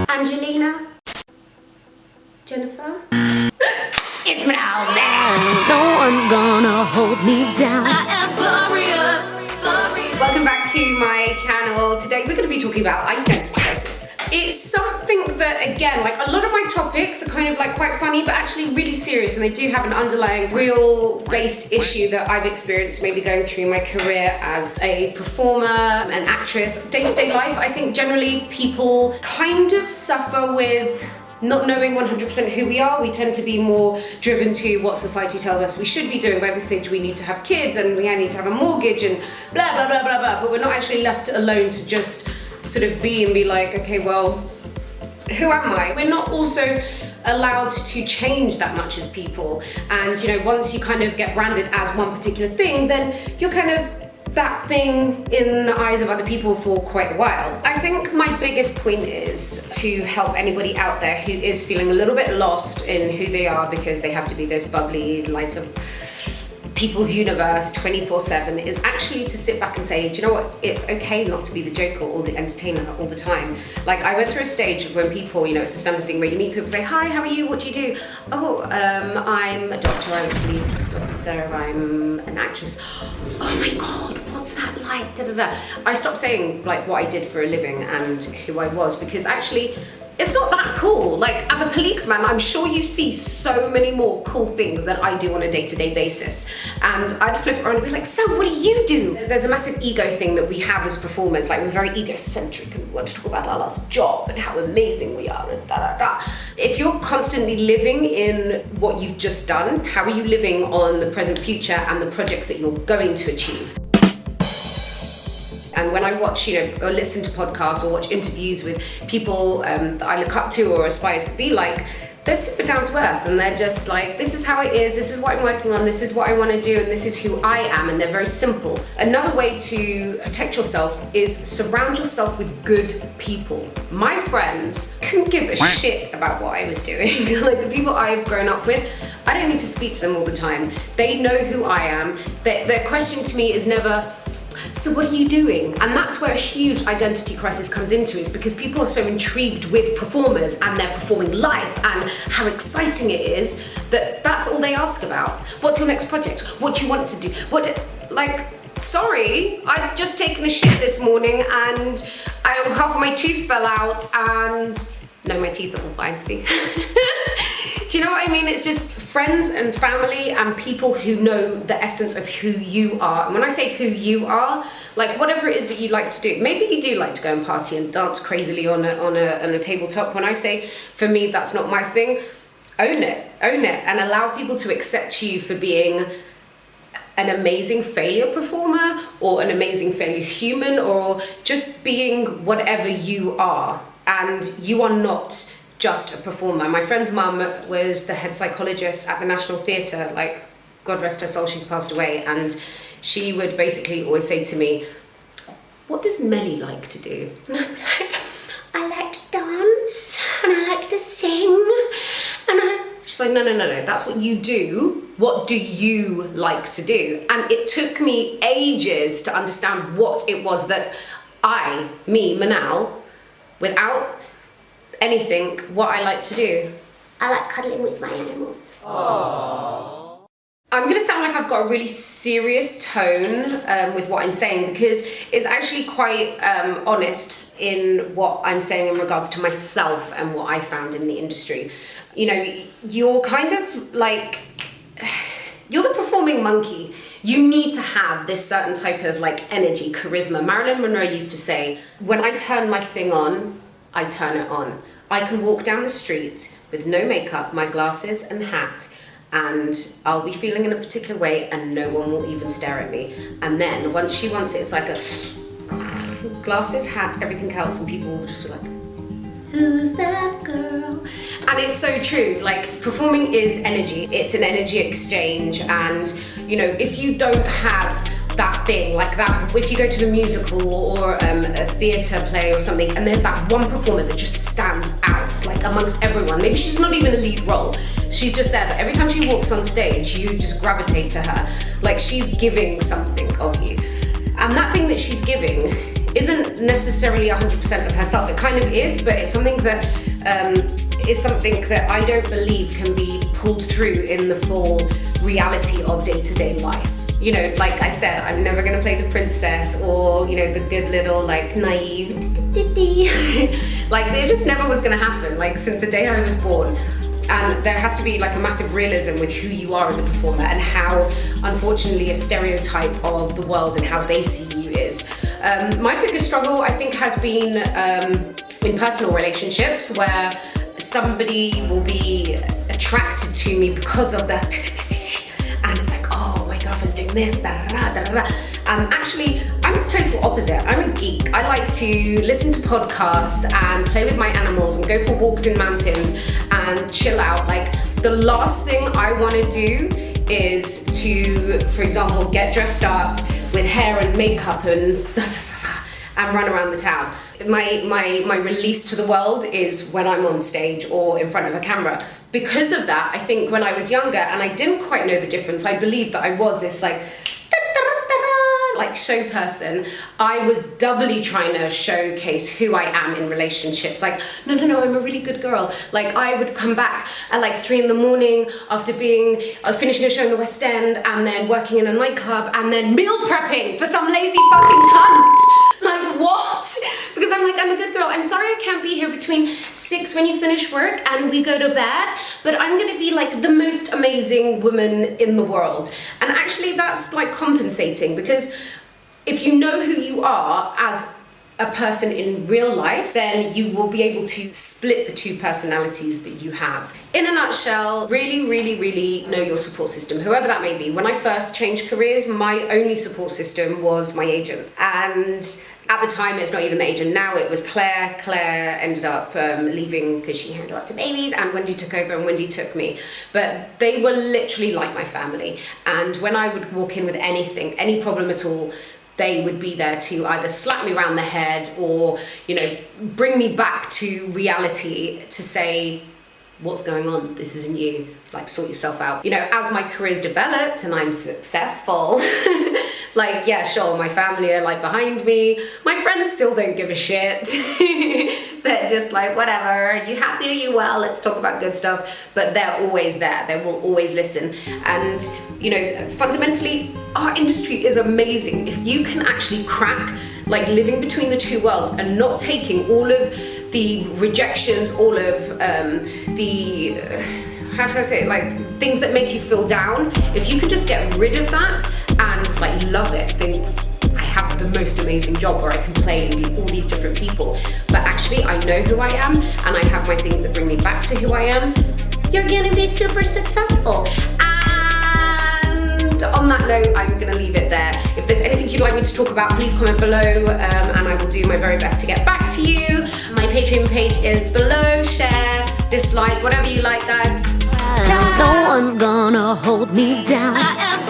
Angelina? Jennifer? It's Manal, man. No one's gonna hold me down. I am glorious. Welcome back to my channel. Today we're going to be talking about identity crisis. It's something that, again, like a lot of my topics are kind of like quite funny, but actually really serious, and they do have an underlying real-based issue that I've experienced maybe going through my career as a performer, an actress. Day-to-day life, I think generally people kind of suffer with not knowing 100% who we are. We tend to be more driven to what society tells us we should be doing. By this age we need to have kids and we need to have a mortgage and blah blah blah blah blah, but we're not actually left alone to just sort of be and be like, okay, well, who am I? We're not also allowed to change that much as people, and you know, once you kind of get branded as one particular thing, then you're kind of that thing in the eyes of other people for quite a while. I think my biggest point is to help anybody out there who is feeling a little bit lost in who they are because they have to be this bubbly light of people's universe 24/7, is actually to sit back and say, do you know what, it's okay not to be the joker or the entertainer all the time. Like, I went through a stage of when people, you know, it's a standard thing where you meet people say, hi, how are you, what do you do? Oh, I'm a doctor, I'm a police officer, I'm an actress. Oh my god, what's that like? Da, da, da. I stopped saying like what I did for a living and who I was, because actually it's not that cool. Like, as a policeman, I'm sure you see so many more cool things that I do on a day-to-day basis. And I'd flip around and be like, so what do you do? There's a massive ego thing that we have as performers. Like, we're very egocentric and we want to talk about our last job and how amazing we are and da da da. If you're constantly living in what you've just done, how are you living on the present future and the projects that you're going to achieve? And when I watch, you know, or listen to podcasts or watch interviews with people that I look up to or aspire to be like, they're super down to earth and they're just like, this is how it is, this is what I'm working on, this is what I want to do, and this is who I am, and they're very simple. Another way to protect yourself is surround yourself with good people. My friends couldn't give a shit about what I was doing. Like, the people I've grown up with, I don't need to speak to them all the time. They know who I am. Their question to me is never, so what are you doing? And that's where a huge identity crisis comes into, is because people are so intrigued with performers and their performing life and how exciting it is that that's all they ask about. What's your next project? What do you want to do? Sorry, I've just taken a shit this morning and half of my tooth fell out, and no, my teeth are all fine, see? Do you know what I mean? It's just friends and family and people who know the essence of who you are. And when I say who you are, like whatever it is that you like to do, maybe you do like to go and party and dance crazily on a tabletop. When I say, for me, that's not my thing, own it, and allow people to accept you for being an amazing failure performer or an amazing failure human, or just being whatever you are. And you are not just a performer. My friend's mum was the head psychologist at the National Theatre, like, God rest her soul, she's passed away, and she would basically always say to me, what does Melly like to do? And I'd be like, I like to dance, and I like to sing, she's like, no, that's what you do. What do you like to do? And it took me ages to understand what it was that me, Manal, without anything, what I like to do. I like cuddling with my animals. Aww. I'm gonna sound like I've got a really serious tone with what I'm saying, because it's actually quite honest in what I'm saying in regards to myself and what I found in the industry. You know, you're kind of like, you're the performing monkey. You need to have this certain type of like energy, charisma. Marilyn Monroe used to say, when I turn my thing on, I turn it on. I can walk down the street with no makeup, my glasses and hat, and I'll be feeling in a particular way and no one will even stare at me. And then once she wants it, it's like a glasses, hat, everything else, and people will just be like, who's that girl? And it's so true. Like, performing is energy. It's an energy exchange, and you know, if you don't have that thing, like that, if you go to the musical or a theatre play or something, and there's that one performer that just stands out, like amongst everyone, maybe she's not even a lead role, she's just there, but every time she walks on stage, you just gravitate to her, like she's giving something of you. And that thing that she's giving isn't necessarily 100% of herself. It kind of is, but it's something that I don't believe can be pulled through in the full reality of day-to-day life. You know, like I said, I'm never gonna play the princess or, you know, the good little, like, naive like, it just never was gonna happen, like, since the day I was born. And there has to be like a massive realism with who you are as a performer and how, unfortunately, a stereotype of the world and how they see you is. My biggest struggle, I think, has been in personal relationships where somebody will be attracted to me because of that, and it's like, oh, my girlfriend's doing this, da-da-da. Actually, I'm the total opposite. I'm a geek. I like to listen to podcasts and play with my animals and go for walks in mountains and chill out. Like, the last thing I want to do is to, for example, get dressed up with hair and makeup and run around the town. My release to the world is when I'm on stage or in front of a camera. Because of that, I think when I was younger and I didn't quite know the difference, I believed that I was this like show person. I was doubly trying to showcase who I am in relationships. Like, no, I'm a really good girl. Like, I would come back at like 3 a.m. after finishing a show in the West End and then working in a nightclub and then meal prepping for some lazy fucking cunt. Like, what? Because I'm like, I'm a good girl. I'm sorry I can't be here between 6 when you finish work and we go to bed, but I'm gonna be like the most amazing woman in the world. And actually that's like compensating, because if you know who you are as a person in real life, then you will be able to split the two personalities that you have. In a nutshell, really, really, really know your support system, whoever that may be. When I first changed careers, my only support system was my agent. And at the time, it's not even the agent now, it was Claire. Claire ended up leaving because she had lots of babies, and Wendy took over and Wendy took me. But they were literally like my family. And when I would walk in with anything, any problem at all, they would be there to either slap me around the head or, you know, bring me back to reality to say, what's going on? This isn't you. Like, sort yourself out. You know, as my career's developed and I'm successful, like, yeah, sure, my family are like behind me. My friends still don't give a shit. They're just like, whatever, are you happy, are you well? Let's talk about good stuff. But they're always there. They will always listen. And, you know, fundamentally, our industry is amazing. If you can actually crack, like, living between the two worlds and not taking all of the rejections, all of how can I say it, like, things that make you feel down, if you can just get rid of that and like love it, then I have the most amazing job where I can play and be all these different people. But actually, I know who I am and I have my things that bring me back to who I am. You're gonna be super successful. And on that note, I'm gonna leave it there. If there's anything you'd like me to talk about, please comment below, and I will do my very best to get back to you. My Patreon page is below. Share, dislike, whatever you like, guys. No one's gonna hold me down. I am